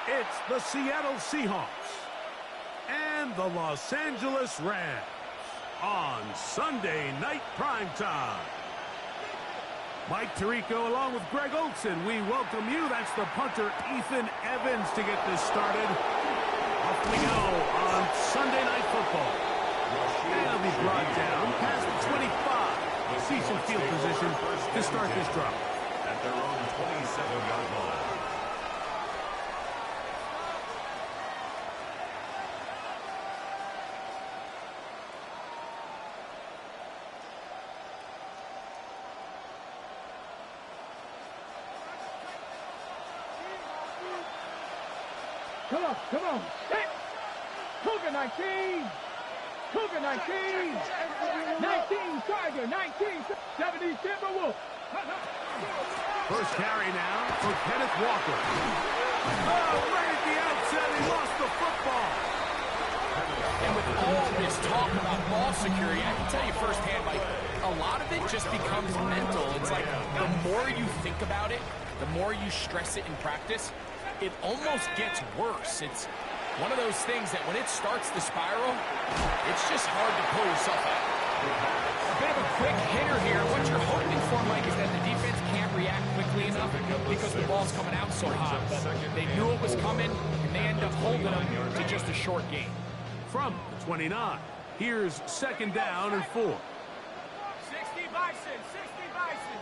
It's the Seattle Seahawks and the Los Angeles Rams on Sunday Night Primetime. Mike Tirico along with Greg Olson, we welcome you. That's the punter, Ethan Evans, to get this started. Off we go on Sunday Night Football. And it'll be brought down past the 25. See some field position to start this drive. At their own 27-yard line. Come on. Set. Cougar 19. Cougar 19. 19 Tiger. 19. 70 Timberwolf. First carry now for Kenneth Walker. Oh, right at the outset, he lost the football. And with all this talk about ball security, I can tell you firsthand, like, a lot of it just becomes mental. It's like the more you think about it, the more you stress it in practice, it almost gets worse. It's one of those things that when it starts the spiral, it's just hard to pull yourself out. A bit of a quick hitter here. What you're hoping for, Mike, is that the defense can't react quickly enough because the ball's coming out so hot. But they knew it was coming, and they end up holding them to just a short gain. From the 29, here's second down and 4. 60 Bison. 60 Bison.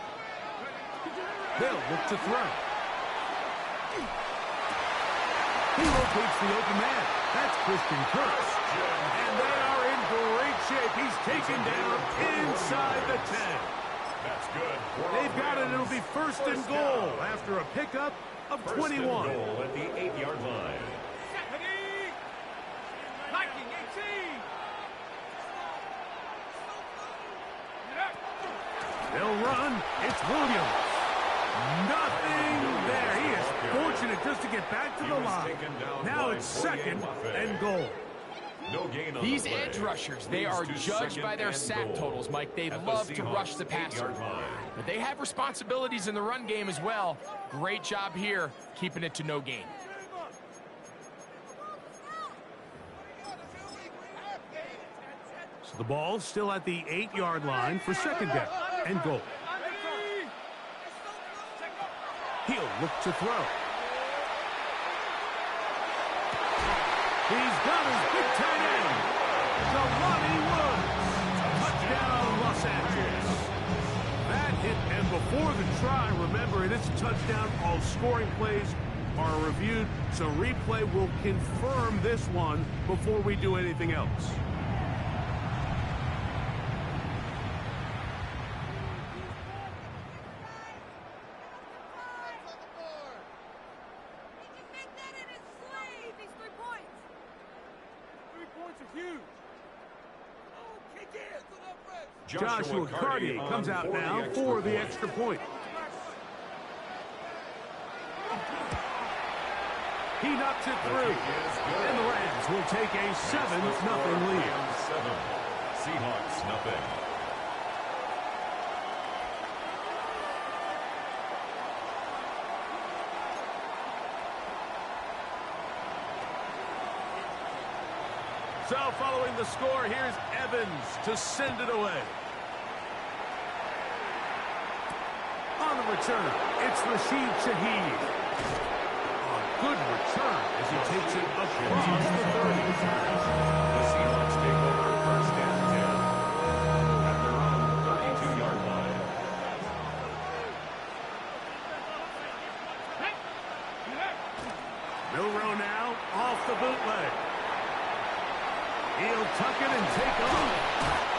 They'll look to throw. He locates the open man. That's Christian Kirk. And they are in great shape. He's taken down inside the 10. That's good. They've got it. It'll be first and goal after a pickup of 21. First and goal at the 8-yard line. Viking 18. They'll run. It's Williams. Nothing there. He is fortunate just to get back to the line. Now it's second and goal. No gain on These edge rushers, they are judged by their sack totals, Mike. They love to rush the passer. But they have responsibilities in the run game as well. Great job here, keeping it to no gain. So the ball still at the 8-yard line for second down and goal. He'll look to throw. He's got his big tight end, Jelani Woods. Touchdown, Los Angeles. That hit, and before the try, remember, it is a touchdown. All scoring plays are reviewed, so replay will confirm this one before we do anything else. Joshua Carty comes out now for the extra point. He knocks it through. And the Rams will take a 7-0 lead. 7. Seahawks, nothing. So following the score, here's Evans to send it away. On the return, it's Rashid Shaheed. A good return as he takes it across the 30. The Seahawks take over first and 10 at their own 32-yard line. Milrow now off the bootleg. He'll tuck it and take off.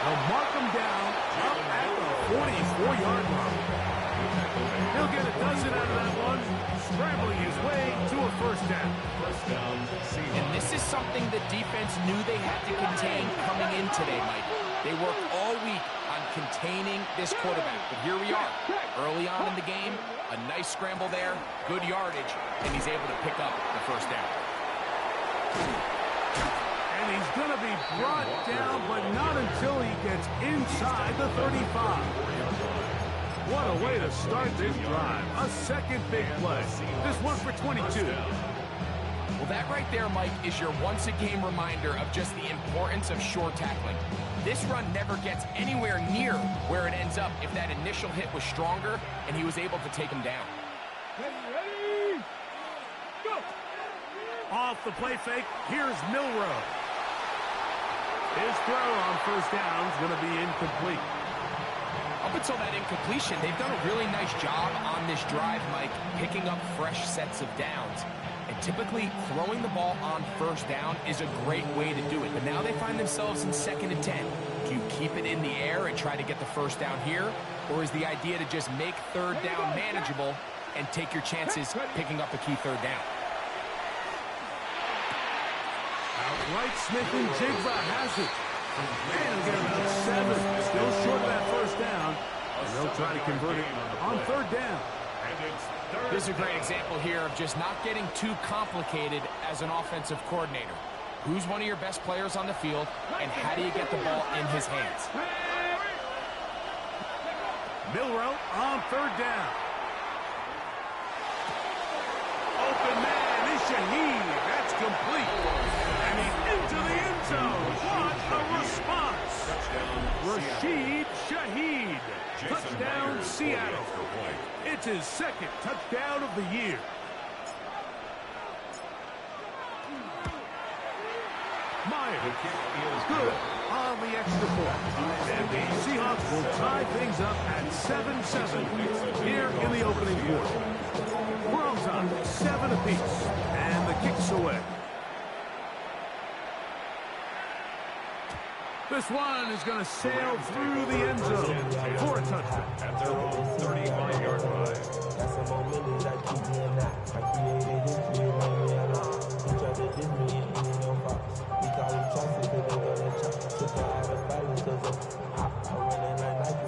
They'll mark him down up at the 44-yard line. He'll get a dozen out of that one, scrambling his way to a first down. First down, Seahawks. And this is something the defense knew they had to contain coming in today, Mike. They worked all week on containing this quarterback. But here we are, early on in the game, a nice scramble there, good yardage, and he's able to pick up the first down. And he's going to be brought down, but not until he gets inside the 35. What a way to start this drive. A second big play. This one for 22. Well, that right there, Mike, is your once-a-game reminder of just the importance of shore tackling. This run never gets anywhere near where it ends up if that initial hit was stronger and he was able to take him down. Ready, go! Off the play fake, here's Milrow. His throw on first down is going to be incomplete. Up until that incompletion, they've done a really nice job on this drive, Mike, picking up fresh sets of downs. And typically, throwing the ball on first down is a great way to do it. But now they find themselves in 2nd and 10. Do you keep it in the air and try to get the first down here? Or is the idea to just make 3rd down manageable and take your chances picking up a key 3rd down? Outright Smith and Jigba has it. And they're about 7. Still short of that first down. And they'll try to convert it on 3rd down. This is a great example here of just not getting too complicated as an offensive coordinator. Who's one of your best players on the field, and how do you get the ball in his hands? Milrow on 3rd down. Open man is Shaheed. That's complete. And he's into the end zone. What a response. Rashid Shaheed. Touchdown, Seattle. It's his 2nd touchdown of the year. Myers. Good on the extra point. And the Seahawks will tie things up at 7-7 here in the opening quarter. We're on top, 7 apiece. And the kick's away. This one is going to sail through the end zone for a touchdown. At their own 35-yard line.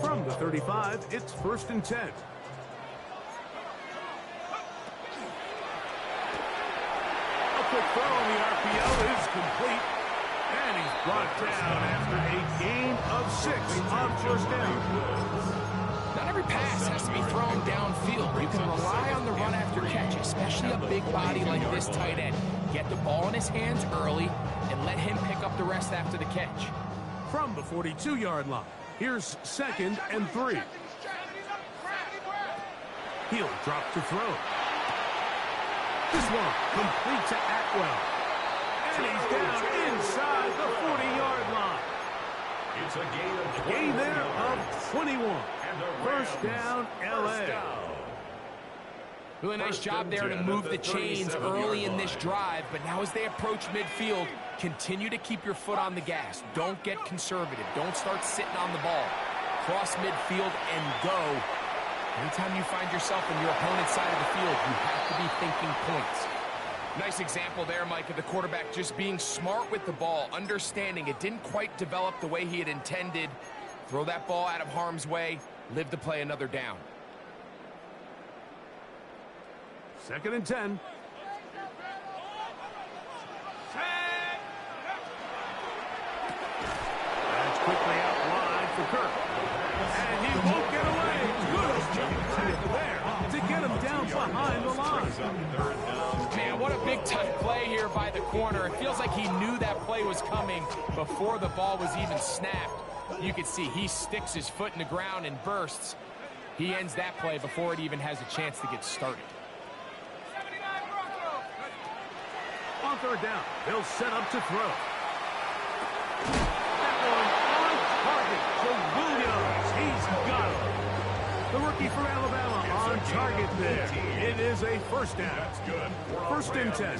From the 35, it's 1st and 10. A quick throw on the RPO is complete. And he's brought down after a gain of 6 on first down. Not every pass has to be thrown downfield. You can rely on the run after catch, especially a big body like this tight end. Get the ball in his hands early and let him pick up the rest after the catch. From the 42-yard line, here's 2nd and 3. He'll drop to throw. This one complete to Atwell. And he's down inside the 40-yard line. It's a gain of 21. Gain there of 21. First down, L.A. Really nice job there to move the chains early in this drive, but now as they approach midfield, continue to keep your foot on the gas. Don't get conservative. Don't start sitting on the ball. Cross midfield and go. Anytime you find yourself on your opponent's side of the field, you have to be thinking points. Nice example there, Mike, of the quarterback just being smart with the ball, understanding it didn't quite develop the way he had intended. Throw that ball out of harm's way, live to play another down. 2nd and 10. That's quickly out wide for Kirk. And he won't get away. Good tackle there to get him down behind the line. Man, what a big-time play here by the corner. It feels like he knew that play was coming before the ball was even snapped. You can see he sticks his foot in the ground and bursts. He ends that play before it even has a chance to get started. On 3rd down, they'll set up to throw. That one on target to Williams. He's got it. The rookie from Alabama on target there. It is a first down. That's good. 1st and 10.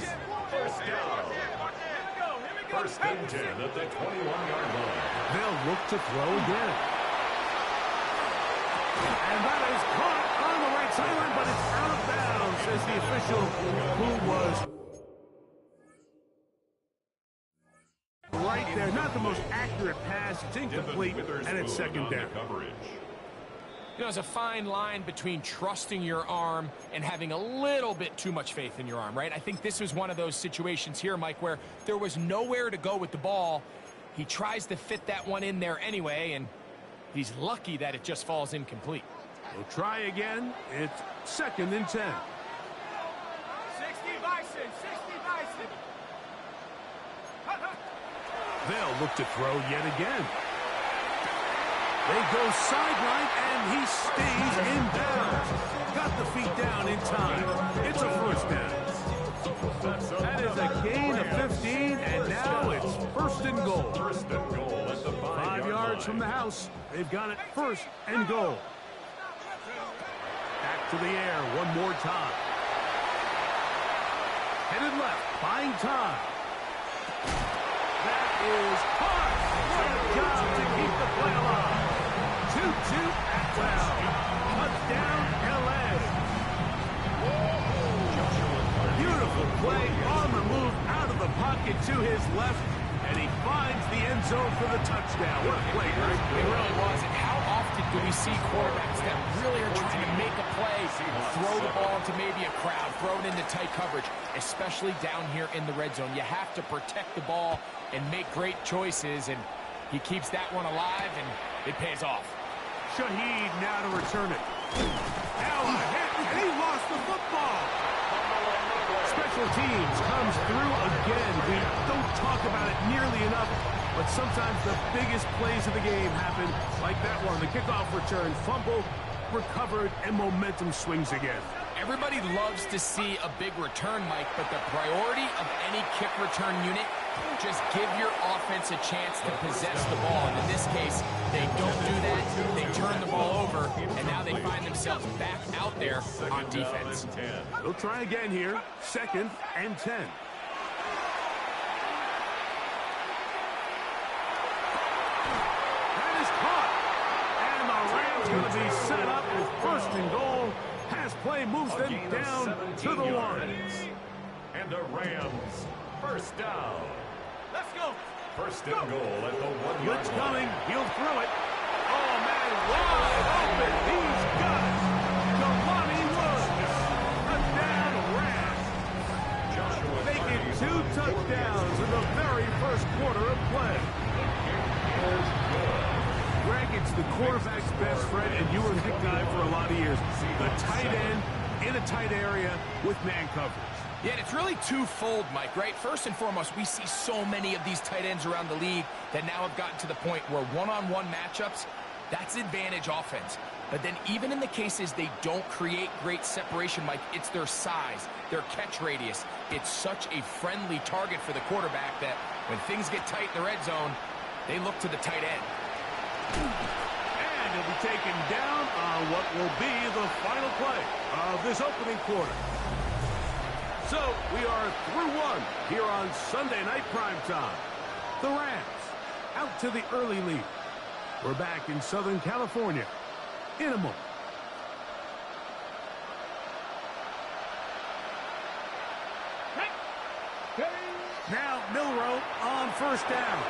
First down. 1st and 10 at the 21-yard line. They'll look to throw again. And that is caught on the right sideline, but it's out of bounds, says the official who was right there. Not the most accurate pass. It's incomplete, and it's 2nd down. You know, there's a fine line between trusting your arm and having a little bit too much faith in your arm, right? I think this was one of those situations here, Mike, where there was nowhere to go with the ball. He tries to fit that one in there anyway, and he's lucky that it just falls incomplete. We'll try again. It's 2nd and 10. 60 Bison, 60 Bison. They'll look to throw yet again. They go sideline, and he stays in bounds. Got the feet down in time. It's a first down. That is a gain of 15, and now it's first and goal. First and goal at the 5 yards from the house. They've got it first and goal. Back to the air one more time. Headed left, buying time. That is caught. What a job to keep the play alive. 2-2 Atwell. Touchdown, L.A. Beautiful play on the move out of the pocket to his left, and he finds the end zone for the touchdown. What a play, right? It really was. And how often do we see quarterbacks that really are trying to make a play, throw the ball into maybe a crowd, throw it into tight coverage, especially down here in the red zone? You have to protect the ball and make great choices, and he keeps that one alive, and it pays off. Shaheed now to return it. Now a hit, and he lost the football. Special teams comes through again. We don't talk about it nearly enough, but sometimes the biggest plays of the game happen like that one. The kickoff return, fumble, recovered, and momentum swings again. Everybody loves to see a big return, Mike, but the priority of any kick return unit, just give your offense a chance to possess the ball. And in this case, they don't do that. They turn the ball over, and now they find themselves back out there on defense. They'll try again here. 2nd and 10. That is caught. And the Rams going to be set up with first and goal. Pass play moves them down to the 1. And the Rams, first down. Let's go. First and goal at the 1 yard Blitz line. coming. He'll throw it. Oh, man, wide open. He's got it. Jelani Woods. Touchdown, Rams. Making 2 touchdowns in the very first quarter of play. Greg, it's the quarterback's best friend, and you were a good guy for a lot of years. The tight end in a tight area with man coverage. Yeah, and it's really twofold, Mike, right? First and foremost, we see so many of these tight ends around the league that now have gotten to the point where one-on-one matchups, that's advantage offense. But then even in the cases they don't create great separation, Mike, it's their size, their catch radius. It's such a friendly target for the quarterback that when things get tight in the red zone, they look to the tight end. And he'll be taken down on what will be the final play of this opening quarter. So we are through one here on Sunday Night Primetime. The Rams out to the early lead. We're back in Southern California in a moment. Now Milroe on first down.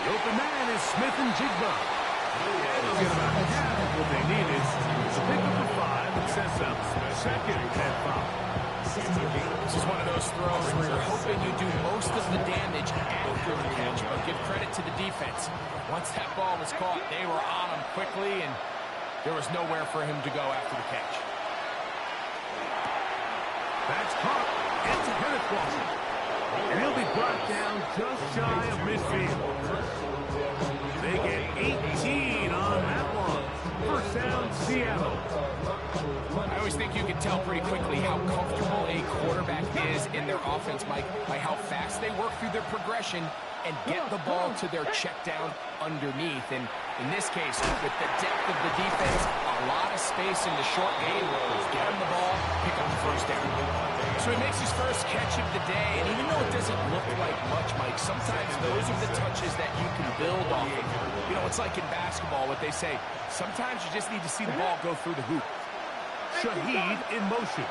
The open man is Smith and Jigba. And they'll get about half of what they needed to pick up the 5 and sets up 2nd and 5. This is one of those throws where you're hoping you do most of the damage after the catch, but give credit to the defense. Once that ball was caught, they were on him quickly, and there was nowhere for him to go after the catch. That's caught. It's a Pentecost. And he'll be brought down just shy of midfield. They get 18 on that one. First down, Seattle. I always think you can tell pretty quickly how comfortable a quarterback is in their offense, Mike, by how fast they work through their progression and get the ball to their check down underneath. And in this case, with the depth of the defense, a lot of space in the short game, get him the ball, pick up the first down. So he makes his first catch of the day, and even though it doesn't look like much, Mike, sometimes those are the touches that you can build off of. You know, it's like in basketball, what they say, sometimes you just need to see the ball go through the hoop. Shaheed in motion.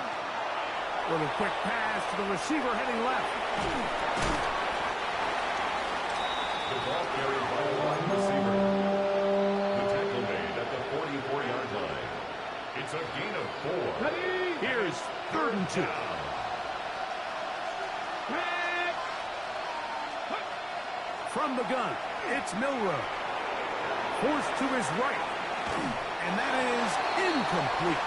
Little quick pass to the receiver heading left. The ball carried by the wide receiver. The tackle made at the 44-yard line. It's a gain of 4. Here's 3rd and 2. From the gun, it's Milroe. Forced to his right. And that is incomplete.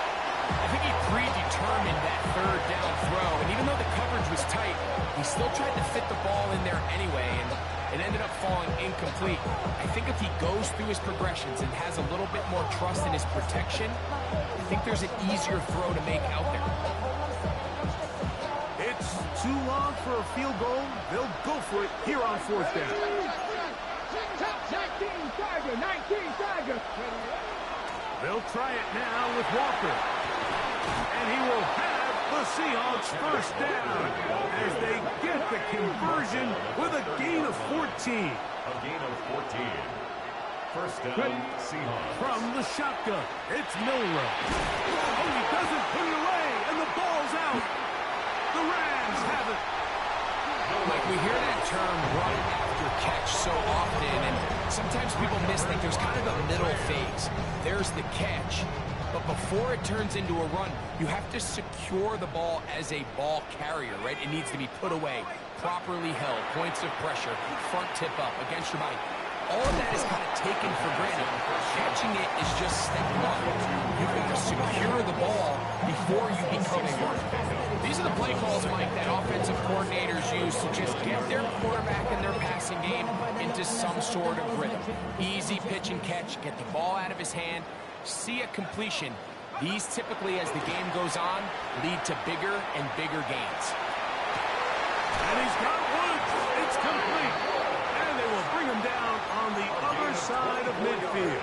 I think he predetermined that 3rd down throw, and even though the coverage was tight, he still tried to fit the ball in there anyway, and It ended up falling incomplete. I think if he goes through his progressions and has a little bit more trust in his protection, I think there's an easier throw to make out there. It's too long for a field goal. They'll go for it here on fourth down. 19 Tiger. They'll try it now with Walker. And he will have the Seahawks first down as they get the conversion with a gain of 14. A gain of 14. First down, Seahawks. From the shotgun, it's Milroe. Oh, he doesn't put it away, and the ball's out. The Rams have it. Like, we hear that term run after catch so often, and sometimes people miss that there's kind of a middle phase. There's the catch, but before it turns into a run, you have to secure the ball as a ball carrier, right? It needs to be put away, properly held, points of pressure, front tip up against your body. All of that is kind of taken for granted. Catching it is just step one. You've got to secure the ball before you become a runner. These are the play calls, Mike, that offensive coordinators use to just get their quarterback and their passing game into some sort of rhythm. Easy pitch and catch, get the ball out of his hand, see a completion. These typically, as the game goes on, lead to bigger and bigger gains. And he's got Woods. It's complete. And they will bring him down on the other side of midfield.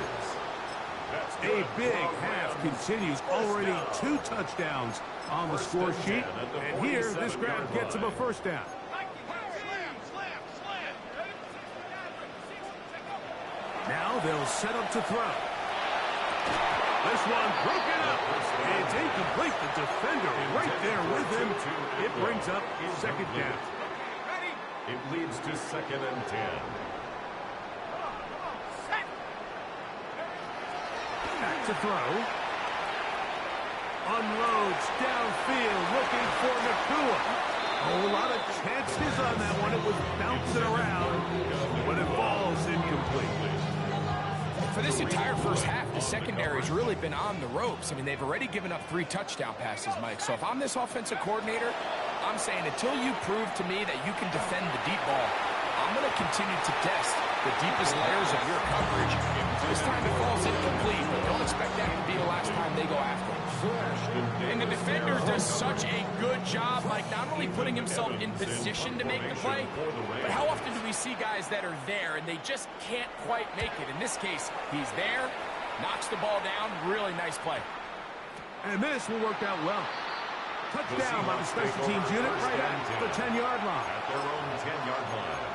A big half continues. Already 2 touchdowns on the score sheet. And here, this grab gets him a first down. Now they'll set up to throw. This one broken up. It's incomplete. The defender right there with him. It brings up second down. It leads to 2nd and 10. Back to throw. Unloads downfield looking for Nakua. A lot of chances on that one. It was bouncing around, but it falls incomplete. For this entire first half, the secondary's really been on the ropes. I mean, they've already given up 3 touchdown passes, Mike. So if I'm this offensive coordinator, I'm saying until you prove to me that you can defend the deep ball, I'm going to continue to test the deepest layers of your coverage. This time it falls incomplete, but don't expect that to be the last time they go after it. And the defender does such a good job, like not only putting himself in position to make the play, but how often do we see guys that are there and they just can't quite make it? In this case, he's there, knocks the ball down, really nice play. And this will work out well. Touchdown by the special teams unit right at the 10-yard line. At their own 10-yard line.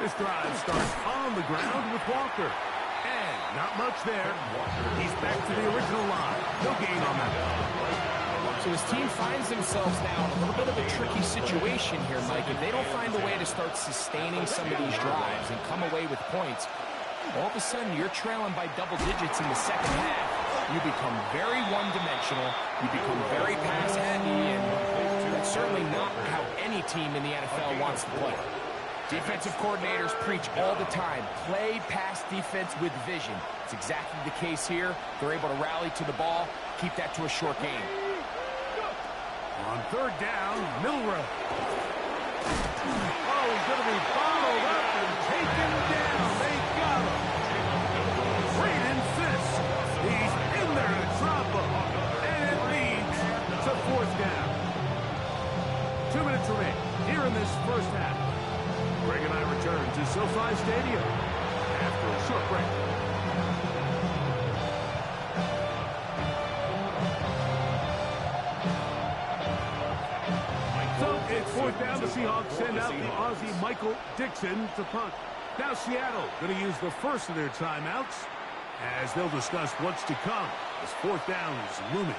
This drive starts on the ground with Walker. And not much there. He's back to the original line. No gain on that. So his team finds themselves now in a little bit of a tricky situation here, Mike. If they don't find a way to start sustaining some of these drives and come away with points, all of a sudden you're trailing by double digits in the second half. You become very one-dimensional. You become very pass-heavy, and that's certainly not how any team in the NFL wants to play. Defensive coordinators preach all the time, play pass defense with vision. It's exactly the case here. They're able to rally to the ball, keep that to a short game. On third down, Milroe. Oh, he's going to be bottled up and taken down. They got him. Right in fist. He's in there to drop him. And it leads to fourth down. 2 minutes remain here in this first half. Greg and I return to SoFi Stadium after a short break. So it's fourth down. The Seahawks send out the Aussie Michael Dixon to punt. Now Seattle going to use the first of their timeouts as they'll discuss what's to come as fourth down is looming.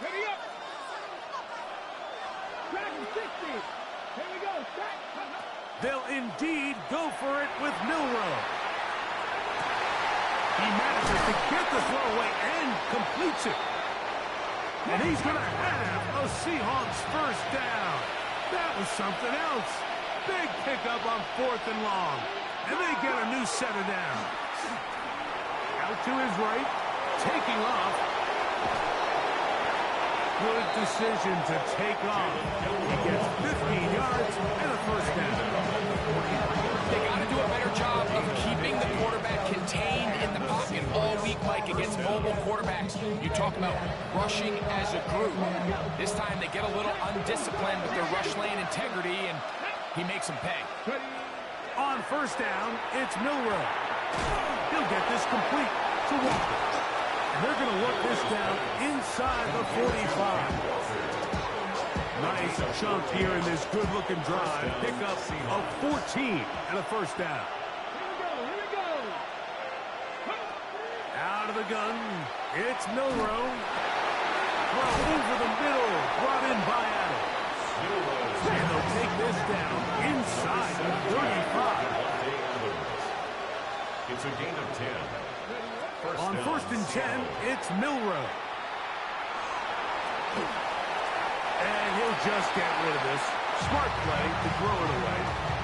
Ready up. Dragon 60. Here we go. They'll indeed go for it with Milroe. He manages to get the throw away and completes it. And he's going to have a Seahawks first down. That was something else. Big pickup on 4th and long. And they get a new set of downs. Out to his right, taking off. Good decision to take off. He gets 15 yards and a first down. They got to do a better job of keeping the quarterback contained in the pocket all week, Mike, against mobile quarterbacks. You talk about rushing as a group. This time they get a little undisciplined with their rush lane integrity, and he makes them pay. On first down, it's Milroe. He'll get this complete to Walker. And they're going to work this down inside the 45. Nice chunk here in this good-looking drive. Pick up of 14 and a first down. Here we go. Out of the gun, it's Milroe. Throw over the middle, brought in by Adams. And they'll take this down inside the 35. It's a gain of 10. On first and 10, it's Milroe. And he'll just get rid of this. Smart play to throw it away.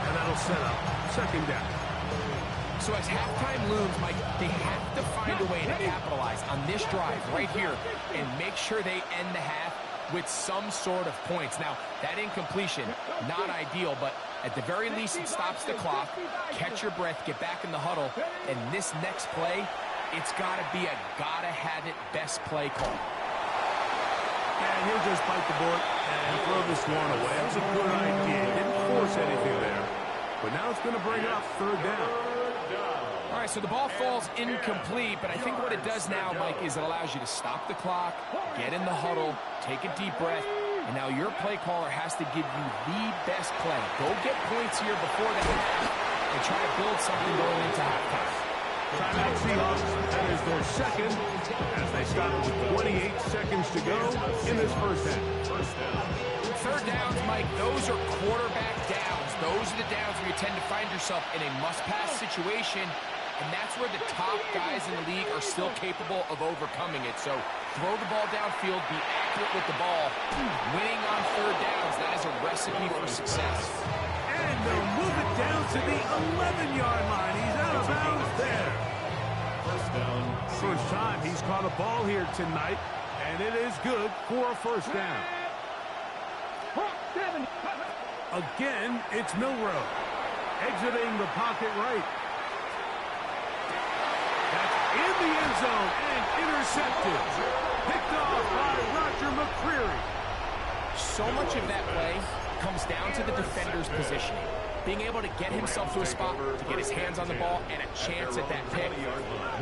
And that'll set up second down. So as halftime looms, Mike, they have to find a way to capitalize on this drive right here and make sure they end the half with some sort of points. Now, that incompletion, not ideal, but at the very least it stops the clock. Catch your breath, get back in the huddle, and this next play, it's got to be a gotta-have-it best play call. And he'll just bite the bullet and throw this one away. That's a good idea. Didn't force anything there. But now it's going to bring up third down. All right, so the ball falls incomplete, but I think what it does now, Mike, is it allows you to stop the clock, get in the huddle, take a deep breath, and now your play caller has to give you the best play. Go get points here before the half and try to build something going into halftime. Timeout Seahawks. That is their second as they stop with 28 seconds to go in this first half. Third downs, Mike, those are quarterback downs. Those are the downs where you tend to find yourself in a must-pass situation, and that's where the top guys in the league are still capable of overcoming it. So throw the ball downfield, be accurate with the ball. Winning on third downs, that is a recipe for success. And they'll move it down to the 11-yard line. He's out of bounds there. First down. First time he's caught a ball here tonight, and it is good for a first down. Again, it's Milroe. Exiting the pocket right. That's in the end zone and intercepted. Picked off by Roger McCreary. So much of that play comes down to the defender's positioning. Being able to get himself to a spot, to get his hands on the ball, and a chance at that pick.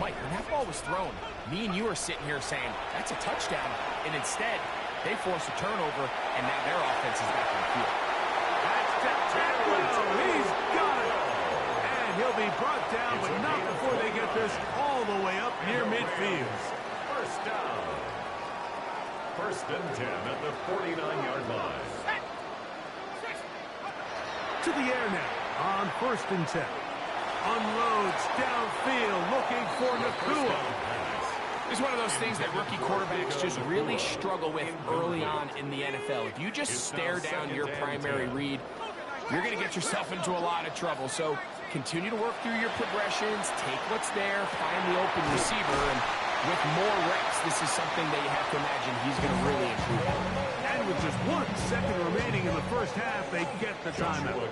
Mike, when that ball was thrown, me and you are sitting here saying, that's a touchdown. And instead, they force a turnover, and now their offense is back on the field. That's the tackle. He's got it. And he'll be brought down, but not before they get this all the way up near midfield. First down. First and 10 at the 49-yard line. To the air now on first and 10. Unloads downfield looking for Nakua. It's one of those things that rookie quarterbacks just really struggle with early on in the NFL. If you just stare down your primary read, you're going to get yourself into a lot of trouble. So continue to work through your progressions, take what's there, find the open receiver, and with more reps, this is something that you have to imagine he's going to really improve on. And with just 1 second remaining in the first half, they get the timeout.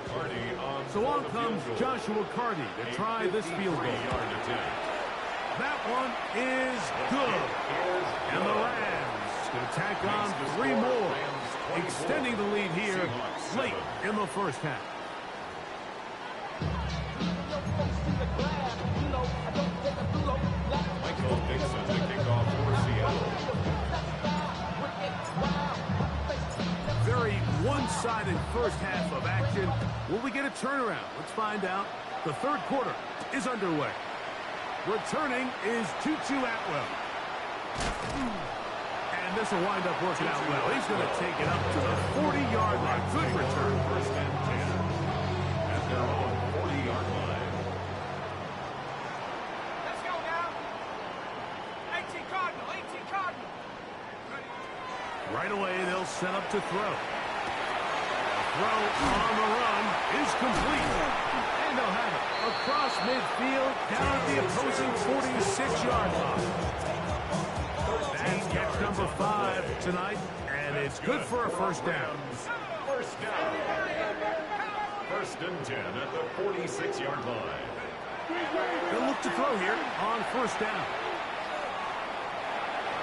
So on comes Joshua Carty to try this field goal. That one is good. And the Rams going to tack on 3 more, extending the lead here late in the first half. Michael Dixon, the kickoff for Seattle. Very one-sided first half of action. Will we get a turnaround? Let's find out. The third quarter is underway. Returning is Tutu Atwell. And this will wind up working out well. He's going to take it up to the 40-yard line. Good return. First and 10 at their own 40-yard line. Let's go now. Right away, they'll set up to throw. Throw on the run is complete. And they'll have it across midfield down at the opposing 46-yard line. That's catch number 5 tonight, and it's good for a first down. First down. First and 10 at the 46-yard line. They'll look to throw here on first down.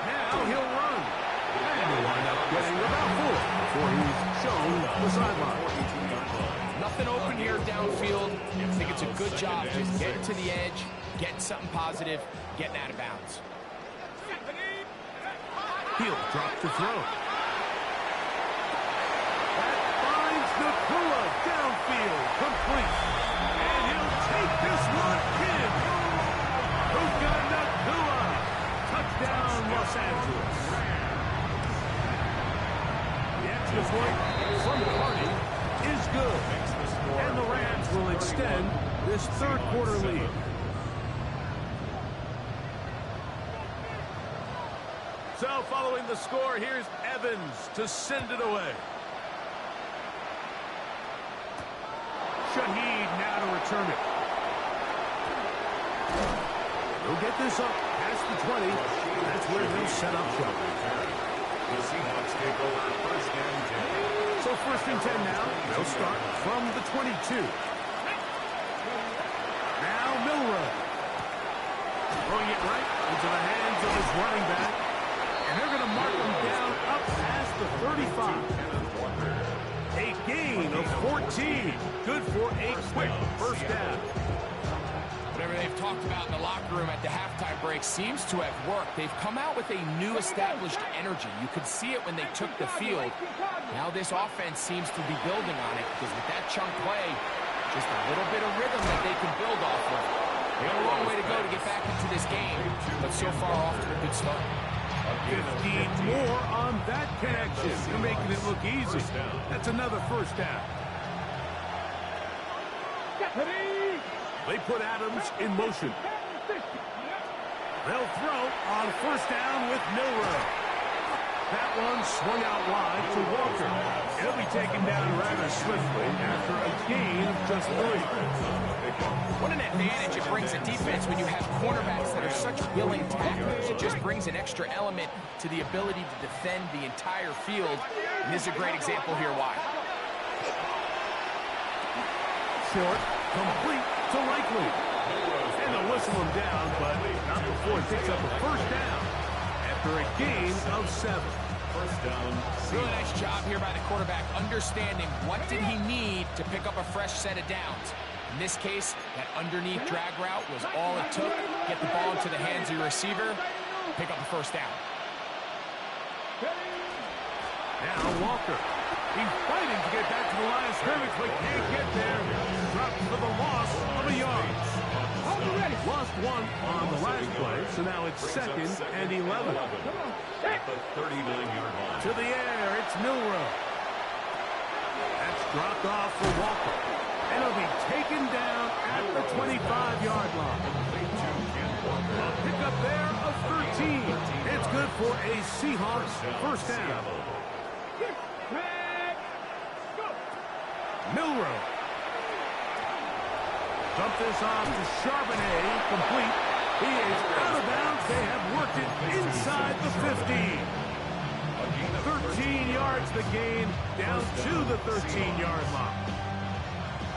Now he'll run. And he'll wind up getting about 4 before he's shown the sideline. Nothing open here downfield. I think it's a good job just getting to the edge, getting something positive, getting out of bounds. He'll drop to throw. That finds Nakua downfield, complete. And he'll take this one in. Puka Nakua. Touchdown, Los Angeles. The extra point from Carney is good. And the Rams will extend this third quarter lead. So following the score, here's Evans to send it away. Shaheed now to return it. He'll get this up past the 20. That's where he'll set up shop. The Seahawks take over first and 10. So first and 10 now. They'll start from the 22. Now Milroe. Throwing it right into the hands of his running back. And they're going to mark him down up past the 35. A gain of 14. Good for a quick first down. Whatever they've talked about in the locker room at the halftime break seems to have worked. They've come out with a new established energy. You could see it when they took the field. Now this offense seems to be building on it because with that chunk play, just a little bit of rhythm that they can build off of. They got a long way to go to get back into this game, but so far off to a good start. 15 more on that connection. They're making it look easy. That's another first down. They put Adams in motion. They'll throw on first down with Milroe. That one swung out wide to Walker. He'll be taken down rather swiftly after a gain of just 3. What an advantage it brings a defense when you have cornerbacks that are such willing tacklers. It just brings an extra element to the ability to defend the entire field. And this is a great example here why. Short, complete to Likely. And they'll whistle him down, but not before he picks up a first down after a gain of 7. First down. Really nice job here by the quarterback, understanding what did he need to pick up a fresh set of downs. In this case, that underneath drag route was all it took. Get the ball into the hands of your receiver, pick up the first down. Now Walker. He's fighting to get back to the line of scrimmage, but can't get there. Drops for the loss of a yard. Lost 1 on the last play, so now it's 2nd and 11. At the 39-yard line. To the air, it's Milroe. That's dropped off for Walker. And he'll be taken down at the 25-yard line. A pickup there of 13. It's good for a Seahawks first down. Milroe. Dump this off to Charbonnet. Complete. He is out of bounds. They have worked it inside the 15. 13 yards the gain, down to the 13-yard line.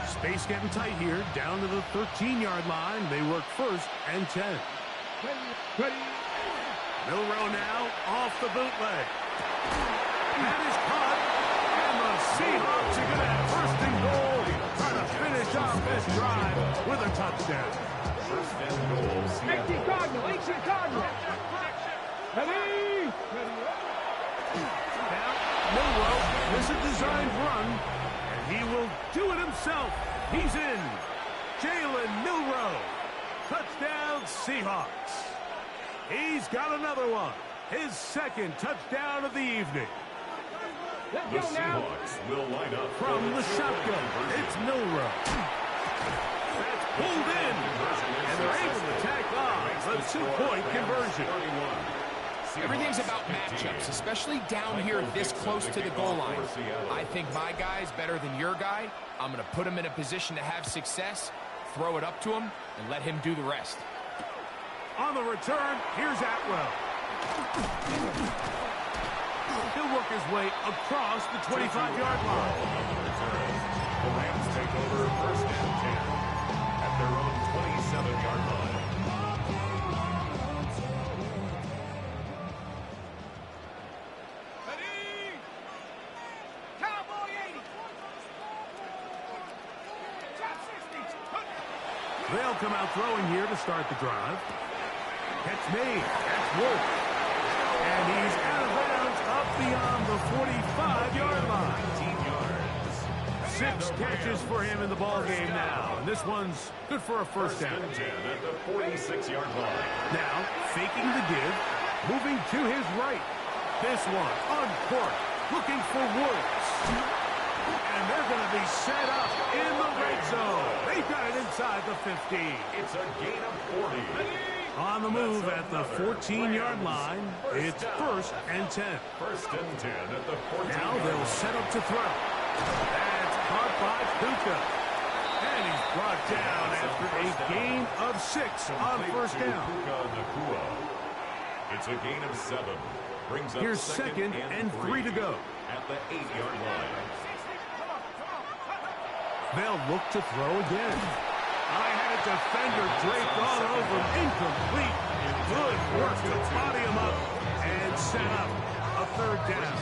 Space getting tight here, down to the 13-yard line. They work first and 10. Milroe now off the bootleg. That is caught. And the Seahawks are going to have first and goal. Trying to finish off this drive with a touchdown. First and goal. 18 Cardinal, 18 Cardinal. Ready? Now, Milroe, this is a designed run, and he will do it himself. He's in. Jalen Milroe. Touchdown, Seahawks. He's got another one. His 2nd touchdown of the evening. Let's The go now. Seahawks will line up From the shotgun, it's Milroe. That's pulled in, and they're able to tack on the 2-point conversion. Everything's about matchups, especially down here this close to the goal line. I think my guy's better than your guy. I'm going to put him in a position to have success, throw it up to him, and let him do the rest. On the return, here's Atwell. He'll work his way across the 25-yard line. The Rams take over first and 10 at their own 27-yard line. They'll come out throwing here to start the drive. Catch made. That's Wolf. And he's out of bounds up beyond the 45-yard line. 6 catches for him in the ball game now. And this one's good for a first down. At the 46-yard line. Now, faking the give, moving to his right. This one, uncorked, looking for Woods. And they're going to be set up in the red zone. They've got it inside the 15. It's a gain of 40. On the move at the 14-yard line, it's first and 10. First and 10 at the 14. Now they'll set up to throw. That's caught by Puka. And he's brought down after a gain of 6 on first down. It's a gain of 7. Brings up Here's second and 3 to go. At the 8-yard line. They'll look to throw again. I had a defender draped all over him. Incomplete. Good work to body him up and set up a third down.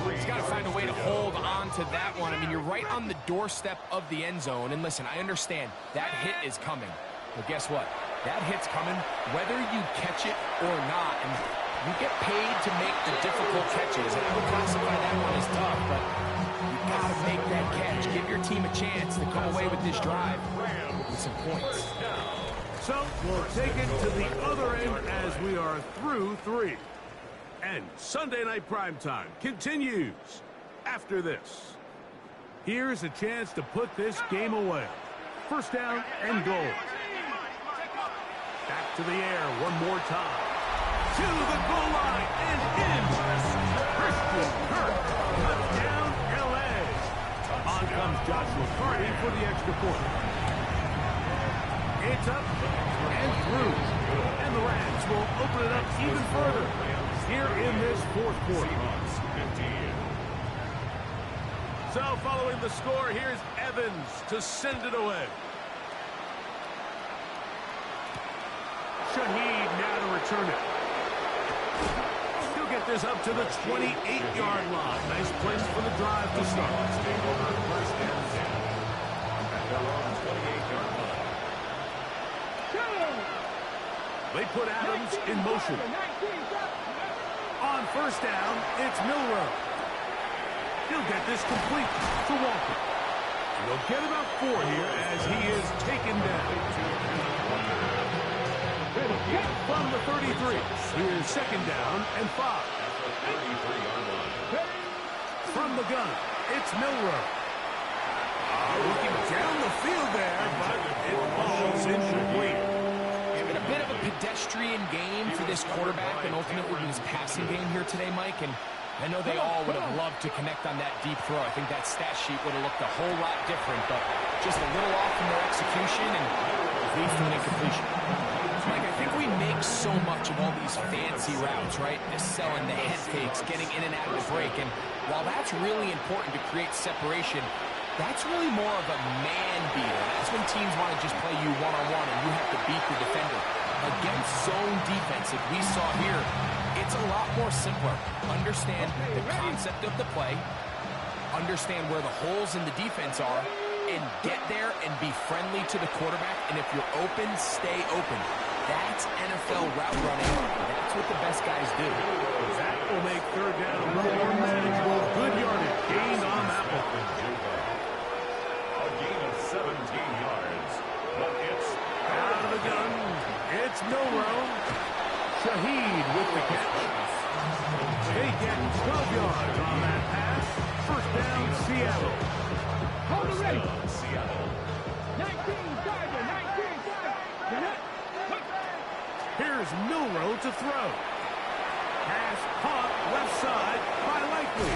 He's got to find a way to hold on to that one. I mean, you're right on the doorstep of the end zone. And listen, I understand that hit is coming. But guess what? That hit's coming whether you catch it or not. And you get paid to make the difficult catches. And I would classify that one as tough, but you got to make that catch. Give your team a chance to come away with this drive with some points. So we'll take it to the other end as we are through 3. And Sunday Night Primetime continues after this. Here's a chance to put this game away. First down and goal. Back to the air one more time. To the goal line and in. Christian Kirk. Touchdown, L.A. On comes Joshua Carty for the extra point. It's up and through. And the Rams will open it up even further here in this fourth quarter. So following the score, here's Evans to send it away. Shaheed now to return it. He'll get this up to the 28-yard line. Nice place for the drive to start. First and 10 at their own 28-yard line. They put Adams in motion. On first down, it's Milroe. He'll get this complete to Walker. He'll get about 4 here as he is taken down. From the 33, here's second down and 5. From the gun, it's Milroe. Looking down the field there, but it falls incomplete. A bit of a pedestrian game for this quarterback and ultimately his passing game here today, Mike. And I know they all would have loved to connect on that deep throw. I think that stat sheet would have looked a whole lot different, but just a little off in their execution and leads to an incompletion. Mike, I think we make so much of all these fancy routes, right? The selling, the head fakes, getting in and out of the break. And while that's really important to create separation, that's really more of a man beater. That's when teams want to just play you one-on-one and you have to beat the defender. Against zone defense, like we saw here, it's a lot more simpler. Understand the concept of the play, understand where the holes in the defense are, and get there and be friendly to the quarterback. And if you're open, stay open. That's NFL route running. That's what the best guys do. That will make third down a little more manageable. Good yardage gained on that one. A gain of 17 yards, but it's out of the gun. It's Milroe. Shaheed with the catch. They get 12 yards on that pass. First down, Seattle. Hold it ready. Seattle. 19, Gardner, 19, Gardner. Here's Here's Milroe to throw. Pass caught left side by Likely.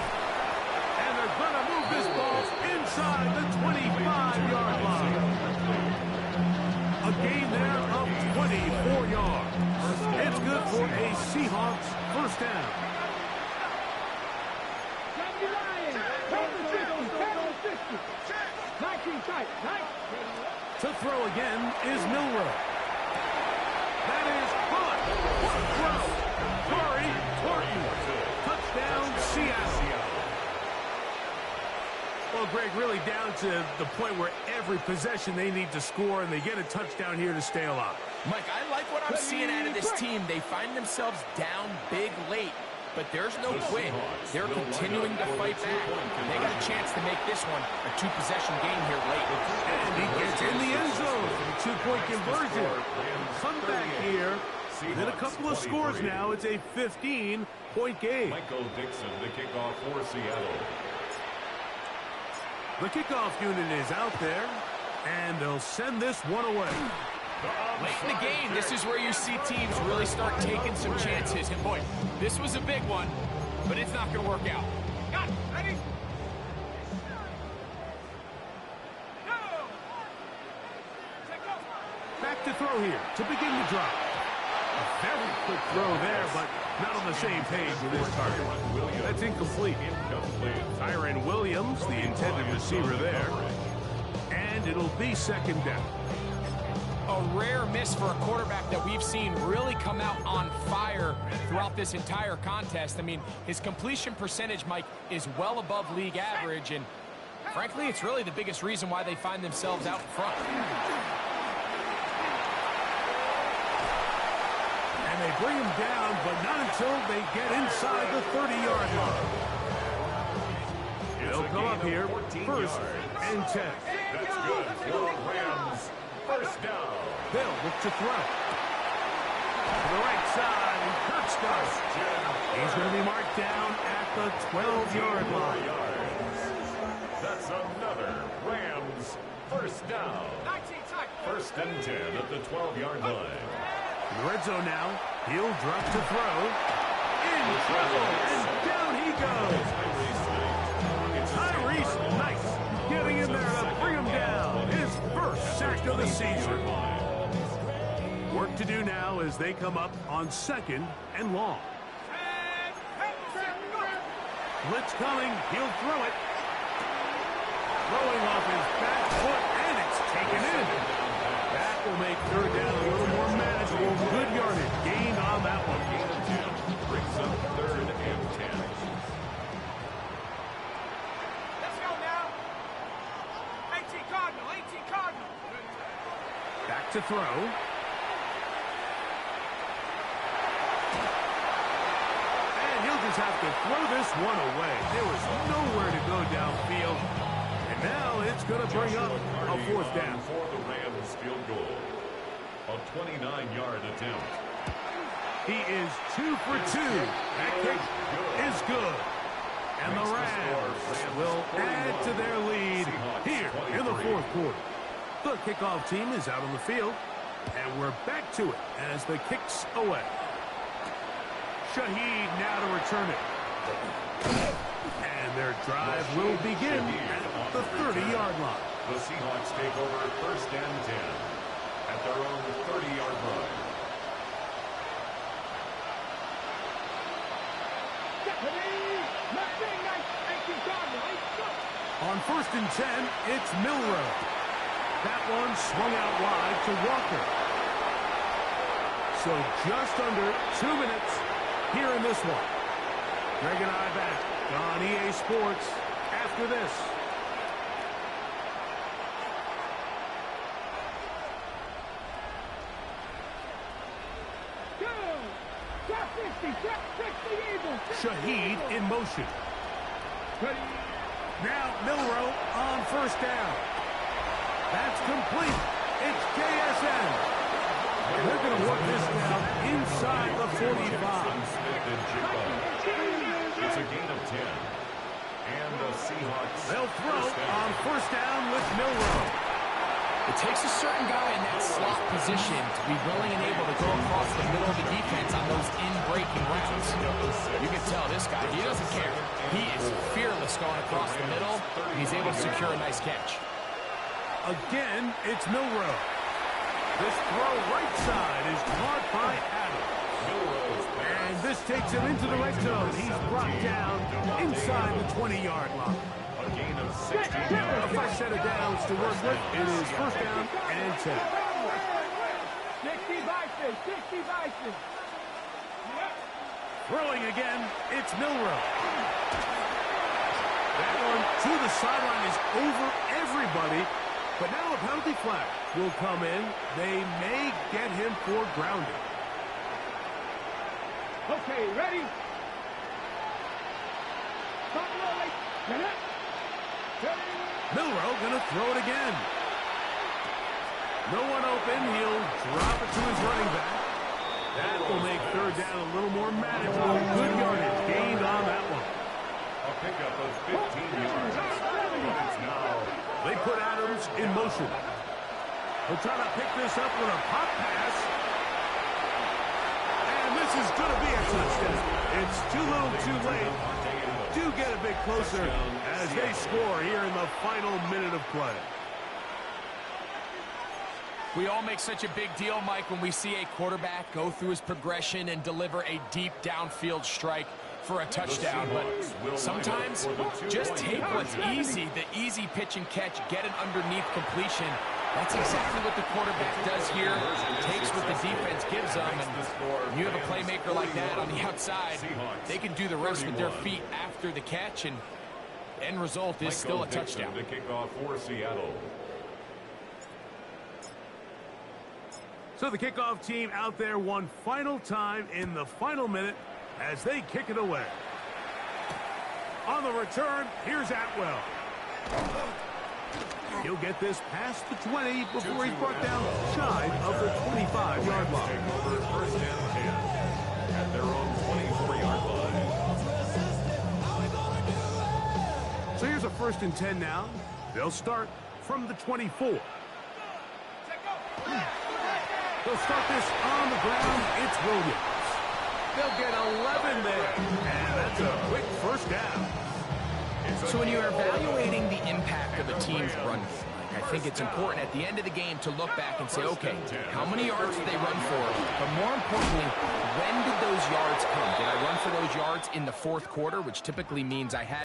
And they're going to move this ball inside the 25-yard line. A gain there of 24 yards. It's good for a Seahawks first down. To throw again is Milroe. That is caught. What throw? Corey Horton. Touchdown, Seattle. Well, Greg, really down to the point where every possession they need to score, and they get a touchdown here to stay alive. Mike, I like what I'm seeing out of this team. They find themselves down big late, but there's no quit. They're continuing to fight back. They got a chance to make this one a two-possession game here late. And he gets in the end zone. Two-point conversion. Come back here. Within a couple of scores now, it's a 15-point game. Michael Dixon, the kickoff for Seattle. The kickoff unit is out there, and they'll send this one away. Late in the game, this is where you see teams really start taking some chances. And boy, this was a big one, but it's not going to work out. Got it. Ready? Go! Back to throw here to begin the drive. A very quick throw there, but not on the same page with his target. That's incomplete. Tyron Williams, the intended receiver there. And it'll be second down. A rare miss for a quarterback that we've seen really come out on fire throughout this entire contest. I mean, his completion percentage, Mike, is well above league average, and frankly, it's really the biggest reason why they find themselves out in front. And they bring him down, but not until they get inside the 30-yard line. They'll come up here, first and 10. That's good for Rams. First down. They'll look to throw. To the right side, and Kurtz does. He's going to be marked down at the 12-yard line. That's another Rams first down. First and 10 at the 12-yard line. In the red zone now, he'll drop to throw. In trouble, and down he goes. Tyrese Nice getting in there to bring him down. His first sack of the season. Work to do now as they come up on second and long. Blitz coming, he'll throw it. Throwing off his back foot, and it's taken in. That will make third down a little more manageable. Good yardage gained on that one. Gain of 10 brings up third and 10. Let's go now. 18 Cardinal, 18 Cardinal. Back to throw. And he'll just have to throw this one away. There was nowhere to go downfield. And now it's going to bring up a fourth down. For the Rams field goal. A 29-yard attempt. He is 2 for 2. That kick is good. And the Rams will add to their lead here in the fourth quarter. The kickoff team is out on the field. And we're back to it as the kick's away. Shaheed now to return it. And their drive will begin at the 30-yard line. The Seahawks take over first and 10 at their own 30-yard line. On first and 10, it's Milroe. That one swung out wide to Walker. So just under 2 minutes here in this one. Greg and I back on EA Sports after this. Shaheed in motion. Now Milroe on first down. That's complete. It's KSN. They're going to work this down inside the 45. It's a gain of 10. And the Seahawks. They'll throw on first down with Milroe. It takes a certain guy in that slot position to be willing and able to go across the middle of the defense on those in-breaking routes. You can tell this guy, he doesn't care. He is fearless going across the middle. He's able to secure a nice catch. Again, it's Milroe. This throw right side is caught by Adams. And this takes him into the red zone. He's brought down inside the 20-yard line. A gain of 16 A yards. fresh set of downs to work with. It is first down and 10. 60 Bison, 60 Bison. Throwing again, it's Milroe. That one to the sideline is over everybody. But now a penalty flag will come in. They may get him for grounding. Okay, ready? Milroe going to throw it again. No one open. He'll drop it to his running back. That will make third down a little more manageable. Good yardage gained on that one. A pickup of 15 yards. But it's now They put Adams in motion. He'll try to pick this up with a pop pass. And this is going to be a touchdown. It's too little too late. Do get a bit closer as they score here in the final minute of play. We all make such a big deal, Mike, when we see a quarterback go through his progression and deliver a deep downfield strike for a touchdown. But sometimes just take what's easy, the easy pitch and catch, get it underneath completion. That's exactly what the quarterback does here. Takes what the defense gives them, and you have a playmaker like that on the outside. They can do the rest with their feet after the catch, and end result is still a touchdown. The kickoff for Seattle. So the kickoff team out there one final time in the final minute as they kick it away. On the return, here's Atwell. He'll get this past the 20 before he's brought down shy of the 25-yard line. First and 10 at their own 24-yard line. So here's a first and 10 now. They'll start from the 24. They'll start this on the ground. It's Williams. They'll get 11 there. And that's a quick first down. So when you're evaluating the impact of a team's run, I think it's important at the end of the game to look back and say, okay, how many yards did they run for? But more importantly, when did those yards come? Did I run for those yards in the fourth quarter, which typically means I had